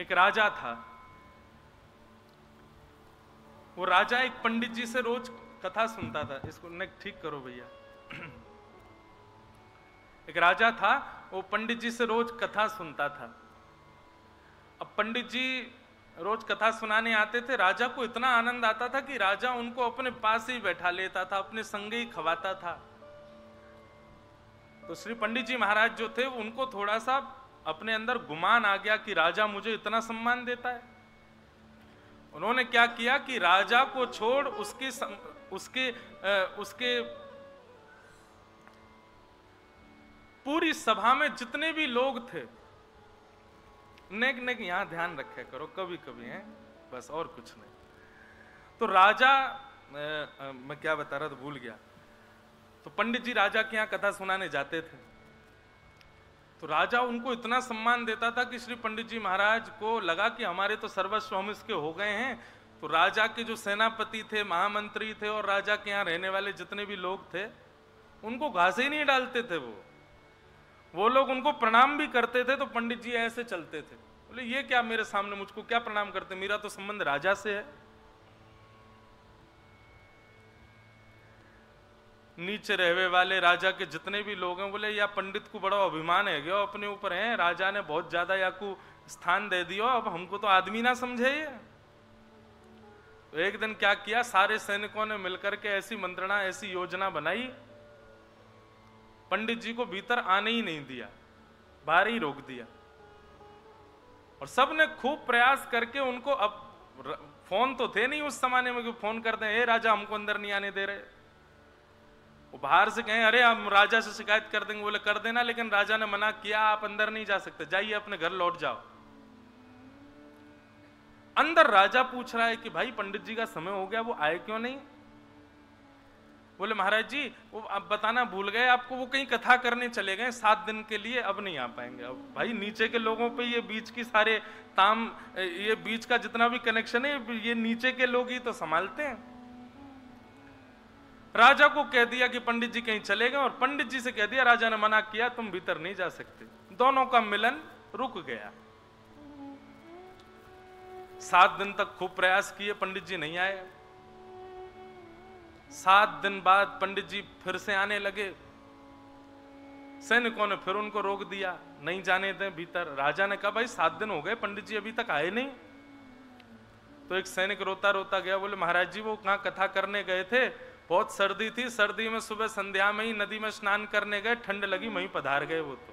एक राजा था। वो राजा एक पंडित जी से रोज कथा सुनता था। इसको नेक ठीक करो भैया। एक राजा था, वो पंडित जी से रोज कथा सुनता था। अब पंडित जी रोज कथा सुनाने आते थे। राजा को इतना आनंद आता था कि राजा उनको अपने पास ही बैठा लेता था, अपने संग ही खवाता था। तो श्री पंडित जी महाराज जो थे, उनको थोड़ा सा अपने अंदर गुमान आ गया कि राजा मुझे इतना सम्मान देता है। उन्होंने क्या किया कि राजा को छोड़ उसके पूरी सभा में जितने भी लोग थे, नेक यहां ध्यान रखा करो कभी कभी है, बस और कुछ नहीं। तो राजा मैं क्या बता रहा था भूल गया। तो पंडित जी राजा के यहां कथा सुनाने जाते थे। तो राजा उनको इतना सम्मान देता था कि श्री पंडित जी महाराज को लगा कि हमारे तो सर्वस्व हम इसके हो गए हैं। तो राजा के जो सेनापति थे, महामंत्री थे और राजा के यहाँ रहने वाले जितने भी लोग थे, उनको घास ही नहीं डालते थे। वो लोग उनको प्रणाम भी करते थे। तो पंडित जी ऐसे चलते थे, बोले ये क्या मेरे सामने मुझको क्या प्रणाम करते, मेरा तो संबंध राजा से है। नीचे रहने वाले राजा के जितने भी लोग हैं बोले या पंडित को बड़ा अभिमान है गया अपने ऊपर है, राजा ने बहुत ज्यादा या को स्थान दे दियो, अब हमको तो आदमी ना समझे ये। तो एक दिन क्या किया, सारे सैनिकों ने मिलकर के ऐसी मंत्रणा, ऐसी योजना बनाई, पंडित जी को भीतर आने ही नहीं दिया, बाहर ही रोक दिया। और सबने खूब प्रयास करके उनको, अब फोन तो थे नहीं उस जमाने में कि फोन करते हैं, राजा हमको अंदर नहीं आने दे रहे। वो बाहर से कहें अरे हम राजा से शिकायत कर देंगे, बोले कर देना, लेकिन राजा ने मना किया, आप अंदर नहीं जा सकते, जाइए अपने घर लौट जाओ। अंदर राजा पूछ रहा है कि भाई पंडित जी का समय हो गया, वो आए क्यों नहीं? बोले महाराज जी वो आप बताना भूल गए आपको, वो कहीं कथा करने चले गए 7 दिन के लिए, अब नहीं आ पाएंगे। अब भाई नीचे के लोगों पे ये बीच की सारे ताम, ये बीच का जितना भी कनेक्शन है ये नीचे के लोग ही तो संभालते हैं। राजा को कह दिया कि पंडित जी कहीं चले गए, और पंडित जी से कह दिया राजा ने मना किया, तुम भीतर नहीं जा सकते। दोनों का मिलन रुक गया। 7 दिन तक खूब प्रयास किए, पंडित जी नहीं आए। 7 दिन बाद पंडित जी फिर से आने लगे। सैनिकों ने फिर उनको रोक दिया, नहीं जाने दें भीतर। राजा ने कहा भाई 7 दिन हो गए पंडित जी अभी तक आए नहीं। तो एक सैनिक रोता रोता गया, बोले महाराज जी वो कहां कथा करने गए थे, बहुत सर्दी थी, सर्दी में सुबह संध्या में ही नदी में स्नान करने गए, ठंड लगी वहीं पधार गए। वो तो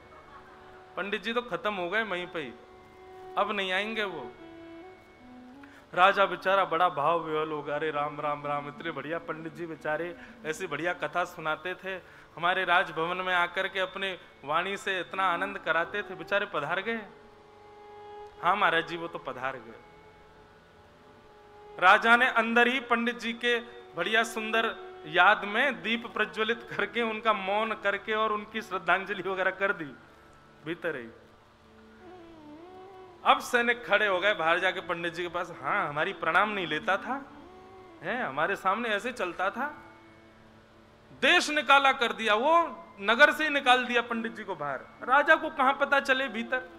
पंडित जी तो खत्म हो गए वहीं पे ही, अब नहीं आएंगे वो। राजा बेचारा बड़ा भाव विह्वल हो गया, अरे राम राम राम, इतने बढ़िया पंडित जी बेचारे ऐसी बढ़िया कथा सुनाते थे, हमारे राजभवन में आकर के अपने वाणी से इतना आनंद कराते थे, बेचारे पधार गए। हाँ महाराज जी वो तो पधार गए। राजा ने अंदर ही पंडित जी के बढ़िया सुंदर याद में दीप प्रज्वलित करके उनका मौन करके और उनकी श्रद्धांजलि वगैरह कर दी भीतर ही। अब सैनिक खड़े हो गए बाहर जाके पंडित जी के पास, हाँ हमारी प्रणाम नहीं लेता था, है हमारे सामने ऐसे चलता था, देश निकाला कर दिया, वो नगर से ही निकाल दिया पंडित जी को बाहर, राजा को कहां पता चले भीतर।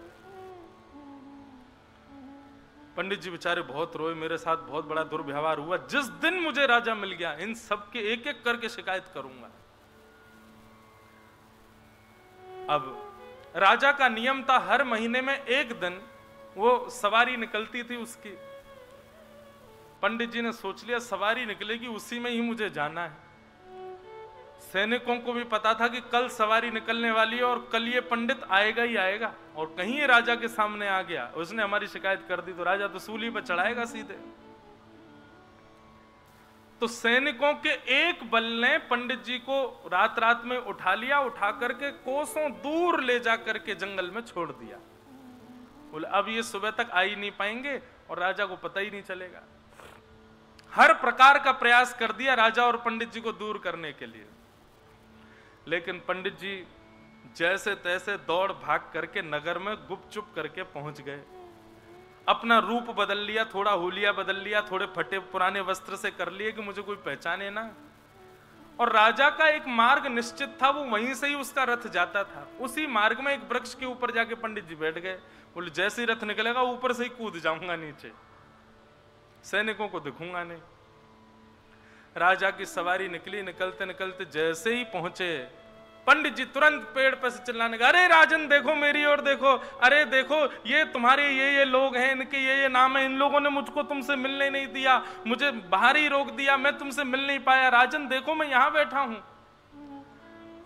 पंडित जी बेचारे बहुत रोए, मेरे साथ बहुत बड़ा दुर्व्यवहार हुआ, जिस दिन मुझे राजा मिल गया इन सबके एक एक करके शिकायत करूंगा। अब राजा का नियम था हर महीने में एक दिन वो सवारी निकलती थी उसकी। पंडित जी ने सोच लिया सवारी निकलेगी उसी में ही मुझे जाना है। सैनिकों को भी पता था कि कल सवारी निकलने वाली है और कल ये पंडित आएगा ही आएगा, और कहीं ये राजा के सामने आ गया, उसने हमारी शिकायत कर दी तो राजा तो सूली पर चढ़ाएगा सीधे। तो सैनिकों के एक बल ने पंडित जी को रात रात में उठा लिया, उठा करके कोसों दूर ले जा करके जंगल में छोड़ दिया। बोले अब ये सुबह तक आ ही नहीं पाएंगे और राजा को पता ही नहीं चलेगा। हर प्रकार का प्रयास कर दिया राजा और पंडित जी को दूर करने के लिए, लेकिन पंडित जी जैसे तैसे दौड़ भाग करके नगर में गुपचुप करके पहुंच गए। अपना रूप बदल लिया, थोड़ा हुलिया बदल लिया, थोड़े फटे पुराने वस्त्र से कर लिए कि मुझे कोई पहचाने ना, और राजा का एक मार्ग निश्चित था, वो वहीं से ही उसका रथ जाता था। उसी मार्ग में एक वृक्ष के ऊपर जाके पंडित जी बैठ गए। बोले जैसे ही रथ निकलेगा ऊपर से ही कूद जाऊंगा नीचे, सैनिकों को दिखूंगा नहीं। राजा की सवारी निकली, निकलते निकलते जैसे ही पहुंचे, पंडित जी तुरंत पेड़ पर से चिल्लाने लगे, अरे राजन देखो मेरी ओर देखो, अरे देखो ये तुम्हारे ये लोग हैं, इनके ये नाम है, इन लोगों ने मुझको तुमसे मिलने नहीं दिया, मुझे बाहर ही रोक दिया, मैं तुमसे मिल नहीं पाया। राजन देखो मैं यहां बैठा हूं।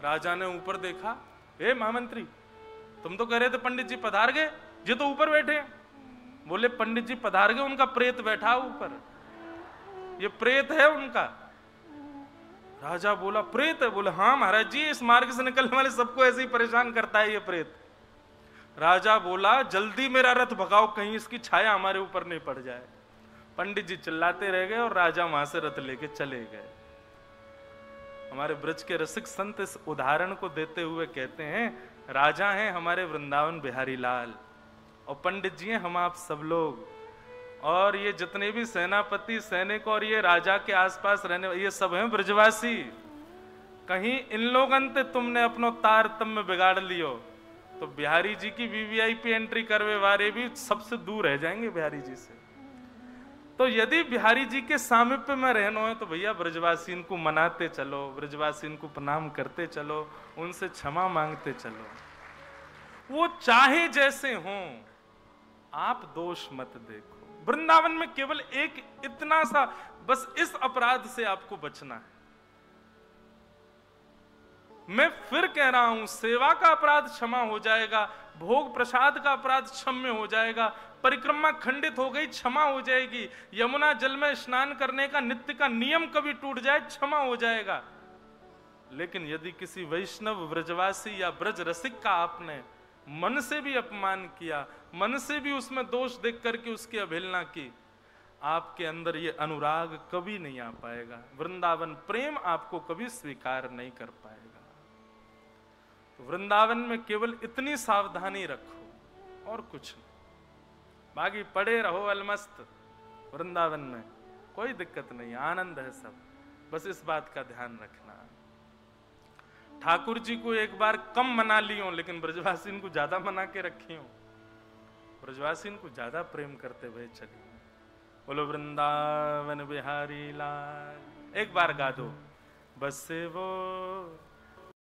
राजा ने ऊपर देखा, हे महामंत्री तुम तो कह रहे थे पंडित जी पधार गए, ये तो ऊपर बैठे। बोले पंडित जी पधार गए, उनका प्रेत बैठा ऊपर, ये प्रेत है उनका। राजा बोला प्रेत है? बोले हाँ महाराज जी, इस मार्ग से निकलने वाले सबको ऐसे ही परेशान करता है ये प्रेत। राजा बोला जल्दी मेरा रथ भगाओ, कहीं इसकी छाया हमारे ऊपर नहीं पड़ जाए। पंडित जी चिल्लाते रह गए और राजा वहां से रथ लेके चले गए। हमारे ब्रज के रसिक संत इस उदाहरण को देते हुए कहते हैं, राजा हैं हमारे वृंदावन बिहारी लाल, और पंडित जी हैं हम आप सब लोग, और ये जितने भी सेनापति सैनिक और ये राजा के आसपास रहने ये सब हैं ब्रजवासी। कहीं इन लोगन ते तुमने अपनो तारतम्य बिगाड़ लियो तो बिहारी जी की वीवीआईपी एंट्री करवे वाले भी सबसे दूर रह जाएंगे बिहारी जी से। तो यदि बिहारी जी के सामीप्य में रहना है तो भैया ब्रजवासी को मनाते चलो, ब्रजवासी को प्रणाम करते चलो, उनसे क्षमा मांगते चलो, वो चाहे जैसे हों, आप दोष मत देखो। वृंदावन में केवल एक इतना सा, बस इस अपराध से आपको बचना है। मैं फिर कह रहा हूं, सेवा का अपराध क्षमा हो जाएगा, भोग प्रसाद का अपराध क्षम्य हो जाएगा, परिक्रमा खंडित हो गई क्षमा हो जाएगी, यमुना जल में स्नान करने का नित्य का नियम कभी टूट जाए क्षमा हो जाएगा। लेकिन यदि किसी वैष्णव ब्रजवासी या ब्रज रसिक का आपने मन से भी अपमान किया, मन से भी उसमें दोष देख करके उसकी अवहेलना की, आपके अंदर ये अनुराग कभी नहीं आ पाएगा, वृंदावन प्रेम आपको कभी स्वीकार नहीं कर पाएगा। तो वृंदावन में केवल इतनी सावधानी रखो और कुछ नहीं, बाकी पड़े रहो अलमस्त। वृंदावन में कोई दिक्कत नहीं, आनंद है सब, बस इस बात का ध्यान रखना। ठाकुर जी को एक बार कम मना लियो, लेकिन ब्रजवासी को ज्यादा मना के रखियो, ब्रजवासी को ज्यादा प्रेम करते हुए चलिए। बोलो वृंदावन बिहारी लाल। एक बार गा दो, बस वो